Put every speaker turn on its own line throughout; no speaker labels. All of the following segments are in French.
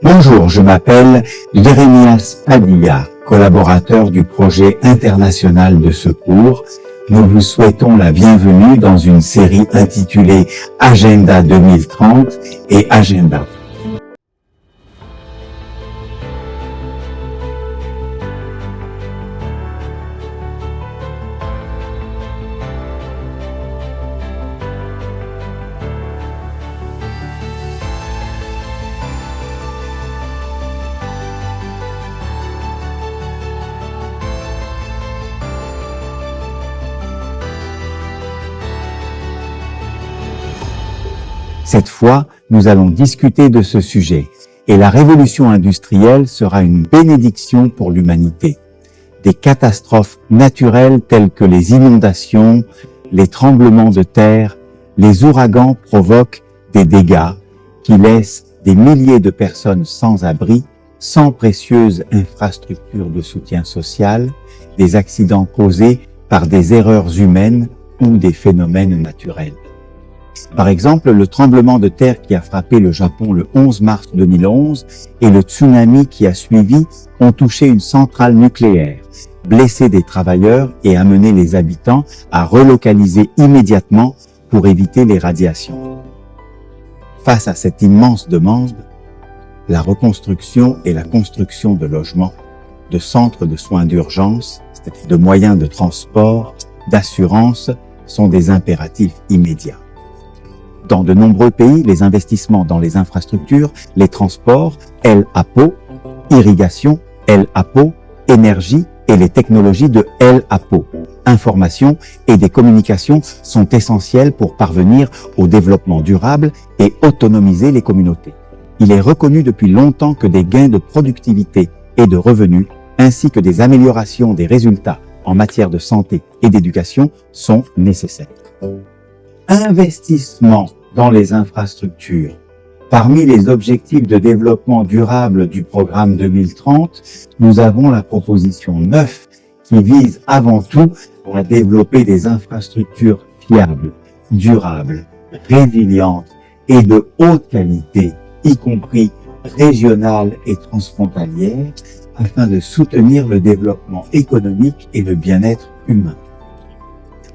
Bonjour, je m'appelle Jérémias Padilla, collaborateur du projet international de secours. Nous vous souhaitons la bienvenue dans une série intitulée Agenda 2030 et Agenda. Cette fois, nous allons discuter de ce sujet et la révolution industrielle sera une bénédiction pour l'humanité. Des catastrophes naturelles telles que les inondations, les tremblements de terre, les ouragans provoquent des dégâts qui laissent des milliers de personnes sans abri, sans précieuses infrastructures de soutien social, des accidents causés par des erreurs humaines ou des phénomènes naturels. Par exemple, le tremblement de terre qui a frappé le Japon le 11 mars 2011 et le tsunami qui a suivi ont touché une centrale nucléaire, blessé des travailleurs et amené les habitants à relocaliser immédiatement pour éviter les radiations. Face à cette immense demande, la reconstruction et la construction de logements, de centres de soins d'urgence, de moyens de transport, d'assurance sont des impératifs immédiats. Dans de nombreux pays, les investissements dans les infrastructures, les transports, LAPO, irrigation, LAPO, énergie et les technologies de LAPO, information et des communications sont essentiels pour parvenir au développement durable et autonomiser les communautés. Il est reconnu depuis longtemps que des gains de productivité et de revenus, ainsi que des améliorations des résultats en matière de santé et d'éducation sont nécessaires. Investissement dans les infrastructures. Parmi les objectifs de développement durable du programme 2030, nous avons la proposition 9 qui vise avant tout à développer des infrastructures fiables, durables, résilientes et de haute qualité, y compris régionales et transfrontalières, afin de soutenir le développement économique et le bien-être humain.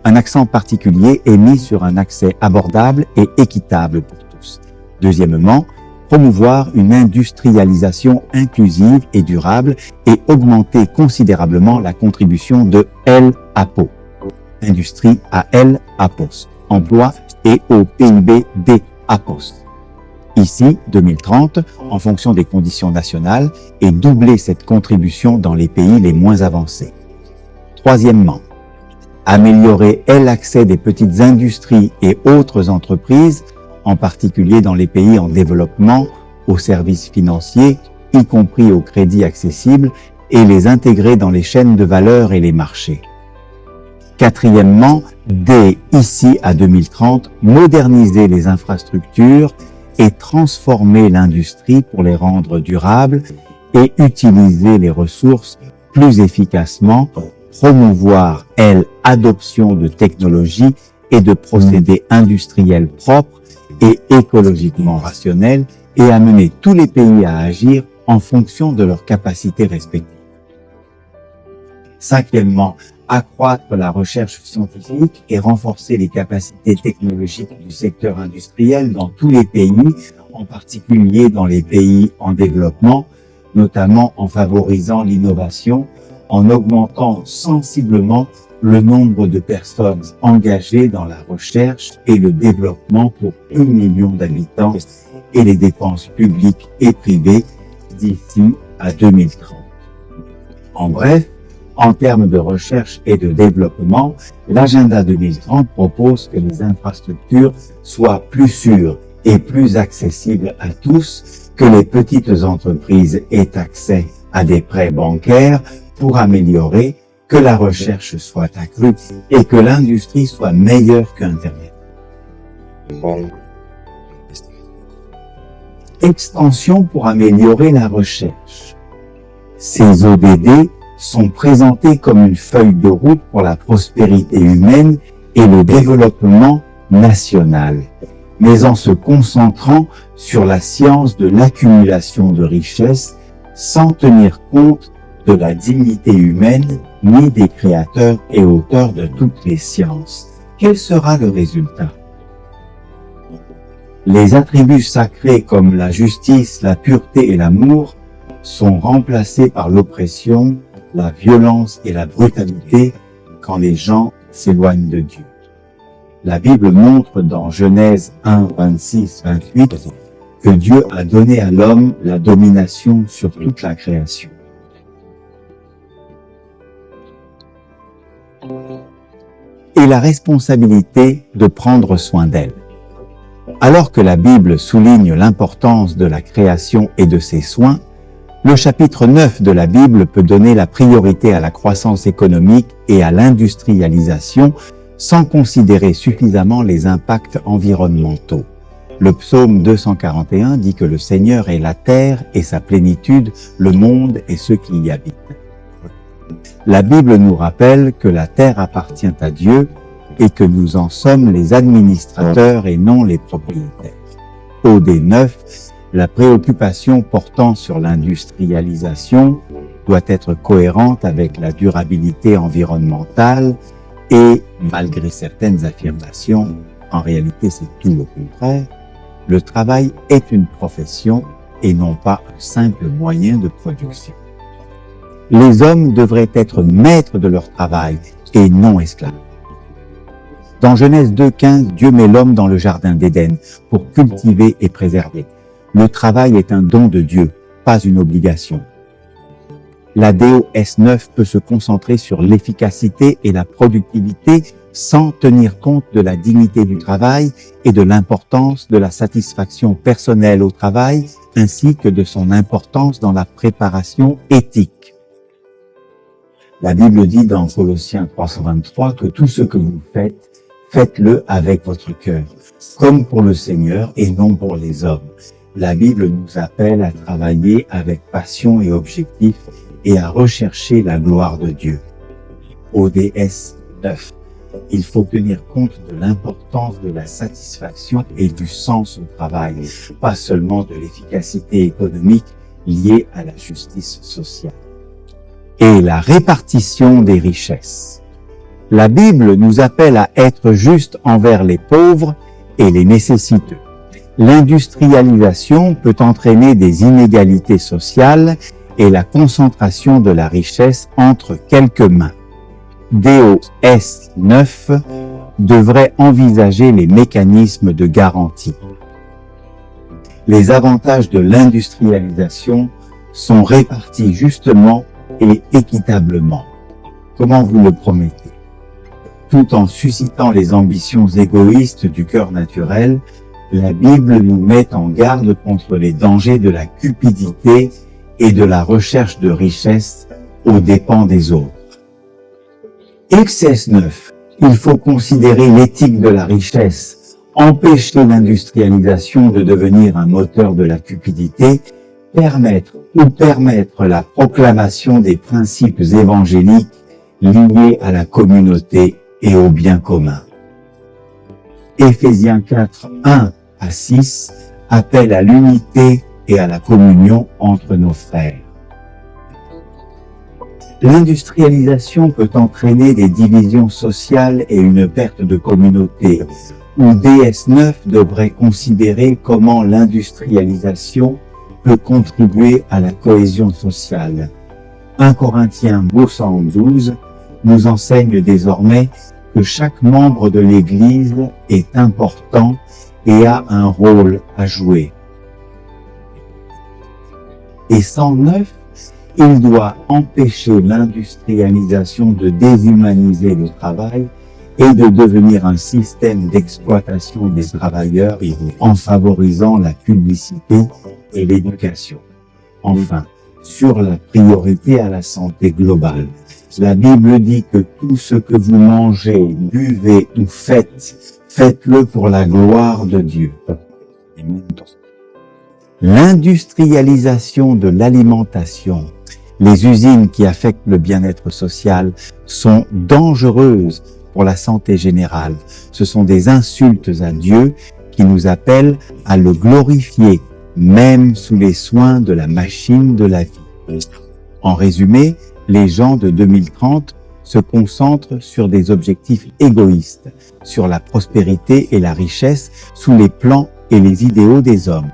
Un accent particulier est mis sur un accès abordable et équitable pour tous. Deuxièmement, promouvoir une industrialisation inclusive et durable et augmenter considérablement la contribution de LAPO, industrie à LAPOS, emploi et au PIB des APOS. Ici, 2030, en fonction des conditions nationales, et doubler cette contribution dans les pays les moins avancés. Troisièmement, améliorer l'accès des petites industries et autres entreprises, en particulier dans les pays en développement, aux services financiers, y compris au crédit accessible, et les intégrer dans les chaînes de valeur et les marchés. Quatrièmement, dès ici à 2030, moderniser les infrastructures et transformer l'industrie pour les rendre durables et utiliser les ressources plus efficacement, promouvoir, l'adoption de technologies et de procédés industriels propres et écologiquement rationnels et amener tous les pays à agir en fonction de leurs capacités respectives. Cinquièmement, accroître la recherche scientifique et renforcer les capacités technologiques du secteur industriel dans tous les pays, en particulier dans les pays en développement, notamment en favorisant l'innovation, en augmentant sensiblement le nombre de personnes engagées dans la recherche et le développement pour 1 million d'habitants et les dépenses publiques et privées d'ici à 2030. En bref, en termes de recherche et de développement, l'agenda 2030 propose que les infrastructures soient plus sûres et plus accessibles à tous, que les petites entreprises aient accès à des prêts bancaires pour améliorer, que la recherche soit accrue et que l'industrie soit meilleure qu'Internet. Extension pour améliorer la recherche. Ces ODD sont présentés comme une feuille de route pour la prospérité humaine et le développement national. mais en se concentrant sur la science de l'accumulation de richesses sans tenir compte de la dignité humaine ni des créateurs et auteurs de toutes les sciences. Quel sera le résultat? Les attributs sacrés comme la justice, la pureté et l'amour sont remplacés par l'oppression, la violence et la brutalité quand les gens s'éloignent de Dieu. La Bible montre dans Genèse 1, 26, 28 que Dieu a donné à l'homme la domination sur toute la création. Et la responsabilité de prendre soin d'elle. Alors que la Bible souligne l'importance de la création et de ses soins, le chapitre 9 de la Bible peut donner la priorité à la croissance économique et à l'industrialisation sans considérer suffisamment les impacts environnementaux. Le psaume 241 dit que le Seigneur est la terre et sa plénitude, le monde et ceux qui y habitent. La Bible nous rappelle que la terre appartient à Dieu et que nous en sommes les administrateurs et non les propriétaires. Au D9, la préoccupation portant sur l'industrialisation doit être cohérente avec la durabilité environnementale et, malgré certaines affirmations, en réalité c'est tout le contraire, le travail est une profession et non pas un simple moyen de production. Les hommes devraient être maîtres de leur travail et non esclaves. Dans Genèse 2,15, Dieu met l'homme dans le jardin d'Éden pour cultiver et préserver. Le travail est un don de Dieu, pas une obligation. La DO S9 peut se concentrer sur l'efficacité et la productivité sans tenir compte de la dignité du travail et de l'importance de la satisfaction personnelle au travail, ainsi que de son importance dans la préparation éthique. La Bible dit dans Colossiens 3:23 que tout ce que vous faites, faites-le avec votre cœur, comme pour le Seigneur et non pour les hommes. La Bible nous appelle à travailler avec passion et objectif et à rechercher la gloire de Dieu. ODS 9. Il faut tenir compte de l'importance de la satisfaction et du sens au travail, pas seulement de l'efficacité économique liée à la justice sociale. Et la répartition des richesses. La Bible nous appelle à être juste envers les pauvres et les nécessiteux. L'industrialisation peut entraîner des inégalités sociales et la concentration de la richesse entre quelques mains. DOS 9 devrait envisager les mécanismes de garantie. Les avantages de l'industrialisation sont répartis justement et équitablement. Comment vous le promettez? Tout en suscitant les ambitions égoïstes du cœur naturel, la Bible nous met en garde contre les dangers de la cupidité et de la recherche de richesse aux dépens des autres. XS9, il faut considérer l'éthique de la richesse, empêcher l'industrialisation de devenir un moteur de la cupidité, permettre la proclamation des principes évangéliques liés à la communauté et au bien commun. Éphésiens 4, 1 à 6 appelle à l'unité et à la communion entre nos frères. L'industrialisation peut entraîner des divisions sociales et une perte de communauté, où DS9 devrait considérer comment l'industrialisation peut contribuer à la cohésion sociale. 1 Corinthiens 12 nous enseigne désormais que chaque membre de l'Église est important et a un rôle à jouer. Et 109, il doit empêcher l'industrialisation de déshumaniser le travail et de devenir un système d'exploitation des travailleurs en favorisant la publicité et l'éducation. Enfin, sur la priorité à la santé globale. La Bible dit que tout ce que vous mangez, buvez ou faites, faites-le pour la gloire de Dieu. L'industrialisation de l'alimentation, les usines qui affectent le bien-être social sont dangereuses pour la santé générale. Ce sont des insultes à Dieu qui nous appelle à le glorifier, même sous les soins de la machine de la vie. En résumé, les gens de 2030 se concentrent sur des objectifs égoïstes, sur la prospérité et la richesse sous les plans et les idéaux des hommes.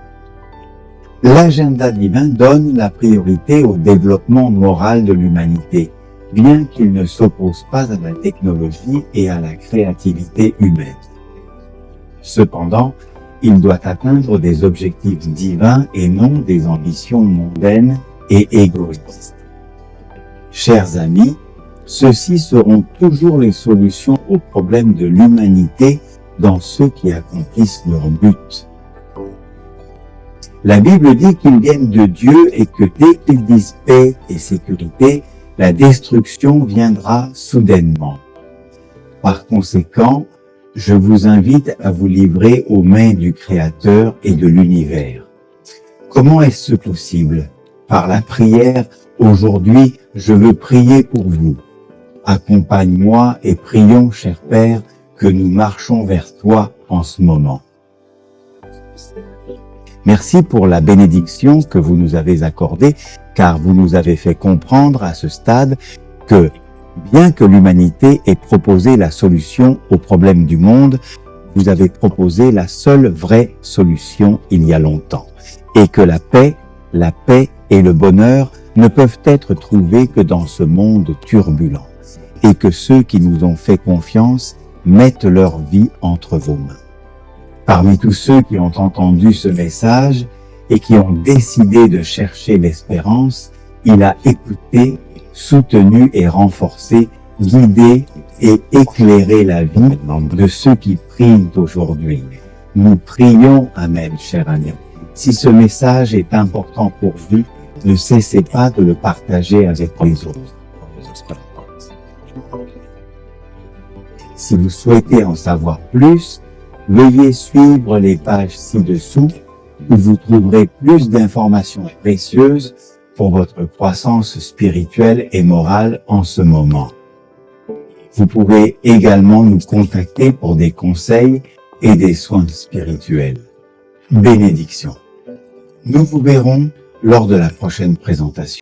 L'agenda divin donne la priorité au développement moral de l'humanité, bien qu'il ne s'oppose pas à la technologie et à la créativité humaine. Cependant, il doit atteindre des objectifs divins et non des ambitions mondaines et égoïstes. Chers amis, ceux-ci seront toujours les solutions aux problèmes de l'humanité dans ceux qui accomplissent leur but. La Bible dit qu'ils viennent de Dieu et que dès qu'ils disent paix et sécurité, la destruction viendra soudainement. Par conséquent, je vous invite à vous livrer aux mains du Créateur et de l'univers. Comment est-ce possible? Par la prière, aujourd'hui, je veux prier pour vous. Accompagne-moi et prions, cher Père, que nous marchons vers toi en ce moment. Merci pour la bénédiction que vous nous avez accordée, car vous nous avez fait comprendre à ce stade que, bien que l'humanité ait proposé la solution aux problèmes du monde, vous avez proposé la seule vraie solution il y a longtemps, et que la paix et le bonheur ne peuvent être trouvés que dans ce monde turbulent, et que ceux qui nous ont fait confiance mettent leur vie entre vos mains. Parmi tous ceux qui ont entendu ce message et qui ont décidé de chercher l'espérance, il a écouté, soutenu et renforcé, guidé et éclairé la vie de ceux qui prient aujourd'hui. Nous prions, Amen, cher ami. Si ce message est important pour vous, ne cessez pas de le partager avec les autres. Si vous souhaitez en savoir plus, veuillez suivre les pages ci-dessous où vous trouverez plus d'informations précieuses pour votre croissance spirituelle et morale en ce moment. Vous pouvez également nous contacter pour des conseils et des soins spirituels. Bénédiction. Nous vous verrons lors de la prochaine présentation.